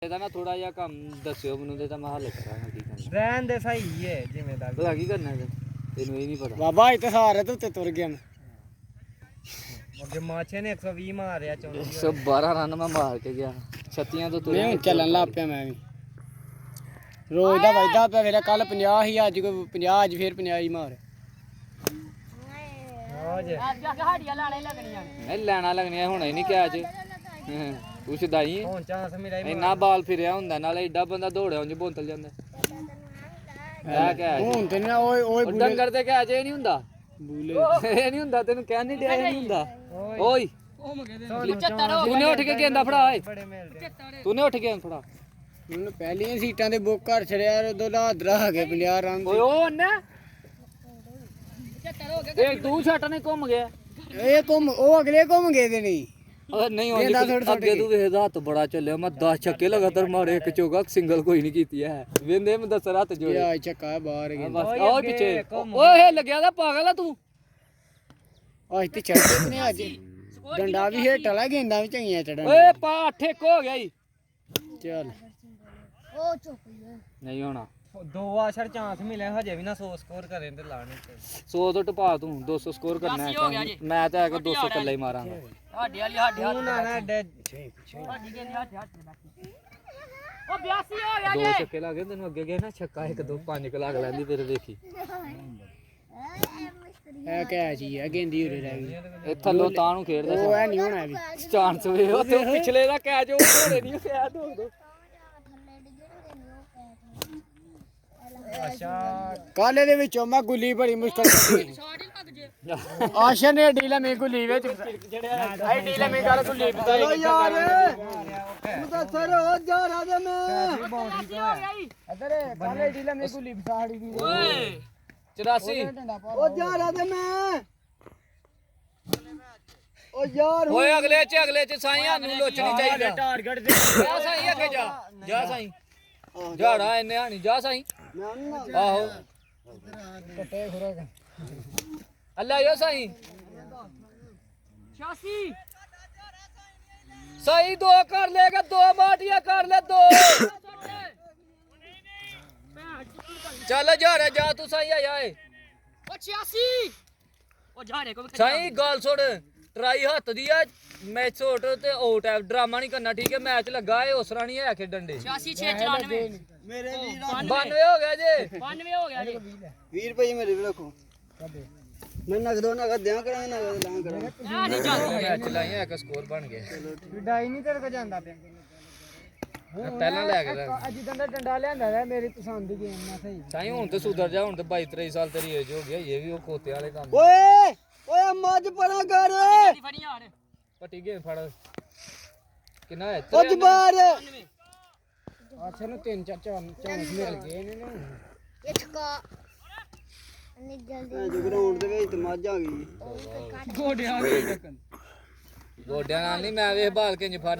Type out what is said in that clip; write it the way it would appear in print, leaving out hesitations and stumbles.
ਇਹਦਾ ਨਾ ਥੋੜਾ ਜਿਹਾ ਕੰਮ ਦੱਸਿਓ ਮੈਨੂੰ ਤੇ ਤਾਂ ਮੈਂ ਹੱਲ ਕਰਾਂਗਾ ਕੀ ਕਰਨਾ। ਰਹਿਣ ਦੇ ਸਹੀ ਹੈ ਜ਼ਿੰਮੇਦਾਰ ਭਲਾ ਕੀ ਕਰਨਾ ਤੈਨੂੰ ਇਹ ਨਹੀਂ ਪਤਾ। ਬਾਬਾ ਇੱਥੇ ਸਾਰੇ ਤੇ ਉੱਤੇ ਤੁਰ ਗਿਆ ਮੈਂ ਅੱਗੇ ਮਾਛੇ ਨੇ 120 ਮਾਰਿਆ 112 ਰਨ ਮੈਂ ਮਾਰ ਕੇ ਗਿਆ ਛੱਤੀਆਂ ਤੋਂ ਨਹੀਂ ਚੱਲਣ ਲੱਗ ਪਿਆ ਮੈਂ ਵੀ ਰੋਜ਼ ਦਾ ਵਜਦਾ ਪਿਆ ਫਿਰ ਕੱਲ 50 ਹੀ ਅੱਜ ਕੋਈ 50 ਅੱਜ ਫਿਰ 50 ਹੀ ਮਾਰ ਅੱਜ ਹਾੜੀਆਂ ਲਾਣੇ ਲੱਗਣੀਆਂ ਨਹੀਂ ਲੈਣਾ ਲੱਗਣੀਆਂ ਹੁਣ ਹੀ ਨਹੀਂ ਕੈਚ ਤੂੰ ਛਦਾਈ ਹੁਣ ਚਾਂਸ ਮੇਰਾ ਇੰਨਾ ਬਾਲ ਫਿਰਿਆ ਹੁੰਦਾ ਨਾਲੇ ਏਡਾ ਬੰਦਾ ਦੌੜਿਆ ਉਂਝ ਬੋਤਲ ਜਾਂਦਾ ਇਹ ਕੈਚ ਹੁਣ ਤੇ ਨਾ ਓਏ ਡੰਗਰ ਤੇ ਕੈਚ ਇਹ ਨਹੀਂ ਹੁੰਦਾ ਬੂਲੇ ਇਹ ਨਹੀਂ ਹੁੰਦਾ ਤੈਨੂੰ ਕਹਿ ਨਹੀਂ ਡਿਆ ਇਹ ਨਹੀਂ ਹੁੰਦਾ ਓਏ ਤੂੰ ਨੇ ਉੱਠ ਕੇ ਗੇਂਦਾ ਫੜਾ ਓਏ ਤੂੰ ਨੇ ਉੱਠ ਕੇ ਫੜਾ ਉਹਨੂੰ ਪਹਿਲੀਆਂ ਸੀਟਾਂ ਤੇ ਬੁੱਕ ਕਰ ਛੜਿਆ ਉਦੋਂ ਲਾਦਰਾ ਆ ਗਏ 50 ਰਨ ਓਏ ਉਹ ਉਹਨੇ ਇਹ ਤੂੰ ਛੱਟ ਨੇ ਘੁੰਮ ਗਿਆ ਇਹ ਘੁੰਮ ਉਹ ਅਗਲੇ ਘੁੰਮ ਗਏ ਤੇ ਨਹੀਂ ਓਏ ਨਹੀਂ ਅੱਗੇ ਤੂੰ ਵੇਖ ਹੱਥ ਬੜਾ ਚੱਲਿਆ ਮੈਂ 10 ਛੱਕੇ ਲਗਾਤਾਰ ਮਾਰੇ ਇੱਕ ਚੋਗਾ ਸਿੰਗਲ ਕੋਈ ਨਹੀਂ ਕੀਤੀ ਹੈ ਵੇਂਦੇ ਮੈਂ 10 ਹੱਥ ਜੋੜੇ ਯਾ ਚੱਕਾ ਬਾਹਰ ਗਿਆ ਬਸ ਓਏ ਪਿੱਛੇ ਓਏ ਇਹ ਲੱਗਿਆ ਦਾ ਪਾਗਲ ਆ ਤੂੰ ਅੱਜ ਤੇ ਚੜਦੇ ਨੇ ਅੱਜ ਡੰਡਾ ਵੀ ਹੇਠ ਵਾਲਾ ਗੇਂਦਾਂ ਵੀ ਚੰਗੀਆਂ ਚੜਨ ਓਏ ਪਾ ਠੇਕ ਹੋ ਗਿਆ ਈ ਚੱਲ ਉਹ ਚੁੱਪ ਗਿਆ ਨਹੀਂ ਹੋਣਾ ਦੋ ਆਸ਼ਰ ਚਾਂਸ ਮਿਲੇ ਹਜੇ ਵੀ ਨਾ 100 ਸਕੋਰ ਕਰੇ ਤੇ ਲਾਣੇ 100 ਤੋਂ ਟਪਾ ਤੂੰ 200 ਸਕੋਰ ਕਰਨਾ ਹੈ ਮੈਂ ਤਾਂ ਹੈਗਾ 200 ਇਕੱਲਾ ਹੀ ਮਾਰਾਂਗਾ ਹਾਡੀ ਵਾਲੀ ਹਾਡੀ ਤੂੰ ਨਾ ਨਾ ਡੇ ਹਾਡੀ ਕਹਿੰਦੀ ਹਾਡੀ ਉਹ 82 ਹੋ ਗਿਆ ਦੋ ਛੱਕੇ ਲੱਗ ਗਏ ਤੈਨੂੰ ਅੱਗੇ ਗਏ ਨਾ ਛੱਕਾ 1 2 5 ਲੱਗ ਲੈਂਦੀ ਫਿਰ ਵੇਖੀ ਇਹ ਕਹਿ ਜੀ ਆ ਗੇਂਦੀ ਉਰੇ ਰਹਿ ਗਈ ਇਹ ਥੱਲੋਂ ਤਾਂ ਨੂੰ ਖੇਡਦਾ ਉਹ ਐ ਨਹੀਂ ਹੋਣਾ ਵੀ ਚਾਂਸ ਵੇ ਉਹ ਤੇ ਪਿਛਲੇ ਦਾ ਕੈਚ ਉਹ ਘੋੜੇ ਨਹੀਂ ਪਿਆ ਦੋ ਦੋ ਅੱਛਾ ਕਾਲੇ ਦੇ ਵਿੱਚੋਂ ਮੈਂ ਗੁੱਲੀ ਬੜੀ ਮੁਸ਼ਕਲ ਕੱਢੀ ਆਸ਼ਾ ਨੇ ਡੀਲਾ ਮੇ ਗੁੱਲੀ ਵਿੱਚ ਆਈ ਡੀਲਾ ਮੇ ਗੱਲ ਗੁੱਲੀ ਪਤਾ ਯਾਰ ਤੂੰ ਤਾਂ ਸਰ ਹੋ ਜਾ ਰਹਾ ਦੇ ਮੈਂ ਇਧਰ ਕਾਲੇ ਡੀਲਾ ਮੇ ਗੁੱਲੀ ਫਸਾੜੀ ਦੀ ਓਏ 84 ਉਹ ਜਾ ਰਹਾ ਤੇ ਮੈਂ ਉਹ ਯਾਰ ਓਏ ਅਗਲੇ ਚ ਸਾਈਆਂ ਨੂੰ ਲੋਚਣੀ ਚਾਹੀਦੀ ਟਾਰਗੇਟ ਦੇ ਜਾ ਸਾਈ ਅੱਗੇ ਜਾ ਸਾਈ ਝਾੜਾ ਇੰਨੇ ਹਾਣੀ ਜਾ ਸਾਈ ਆਹੋ ਕੱਟੇ ਖੁਰਕ ਅੱਲਾ ਯੋ ਸਾਈ 86 ਸਾਈ ਦੋ ਕਰ ਲੇਗਾ ਦੋ ਮਾਟੀਆਂ ਕਰ ਲੈ ਦੋ ਚੱਲ ਝਾੜਾ ਜਾ ਤੂੰ ਸਾਈ ਆਇਆ ਏ ਉਹ 86 ਉਹ ਝਾੜੇ ਕੋ ਸਾਈ ਗੱਲ ਸੁਣ ਟਰਾਈ ਹੱਥ ਦੀ ਆ ਮੈਚ ਛੋਟ ਤੇ ਆਊਟ ਹੈ ਡਰਾਮਾ ਨਹੀਂ ਕਰਨਾ ਠੀਕ ਹੈ ਮੈਚ ਲੱਗਾ ਏ ਉਸ ਤਰ੍ਹਾਂ ਨਹੀਂ ਹੈ ਖੇਡਣ ਦੇ 86 694 ਮੇਰੇ ਵੀ 92 ਹੋ ਗਿਆ ਜੇ 92 ਹੋ ਗਿਆ ਜੀ 20 ਰੁਪਏ ਮੇਰੇ ਵੀ ਰੱਖੋ ਮੈਂ ਨਗਦੋ ਨਗਦ ਦਿਆਂ ਕਰਾਂਗੇ ਨਗਦ ਲਾਂ ਕਰਾਂਗੇ ਆ ਨਹੀਂ ਚੱਲ ਮੈਚ ਲਾਈਆਂ ਇੱਕ ਸਕੋਰ ਬਣ ਗਿਆ ਡਾਈ ਨਹੀਂ ਤੇਰੇ ਕੋ ਜਾਂਦਾ ਪਿਆ ਪਹਿਲਾਂ ਲੈ ਕੇ ਅੱਜ ਦਾ ਡੰਡਾ ਲਿਆਂਦਾ ਹੈ ਮੇਰੀ ਪਸੰਦ ਦੀ ਗੇਮ ਨਾ ਸਹੀ ਸਾਈ ਹੁਣ ਤੇ ਸੁਧਰ ਜਾ ਹੁਣ ਤੇ 22 23 ਸਾਲ ਤੇਰੀ ਏਜ ਹੋ ਗਿਆ ਇਹ ਵੀ ਉਹ ਖੋਤੇ ਵਾਲੇ ਕੰਮ ਓਏ ਓਏ ਮੱਝ ਪਰਾਂ ਕਰ ਫੜੀ ਯਾਰ ਪੱਟੀ ਗੇ ਫੜ ਕਿੰਨਾ ਹੈ ਉਹ ਜਬਾਰ ਅੱਛਾ ਨੂੰ 3 4 ਚਾਂਸ ਮਿਲ ਗਏ ਨੇ ਨਾ ਇਹ ਛਕਾ ਨਹੀਂ ਜਲਦੀ ਜੋ ਗਰਾਊਂਡ ਦੇ ਵਿੱਚ ਤੇ ਮੱਝ ਆ ਗਈ ਗੋਡਿਆਂ ਨਾਲ ਨਹੀਂ ਮੈਂ ਵੇਖ ਬਾਲ ਕੇ ਇੰਜ ਫੜਨਾ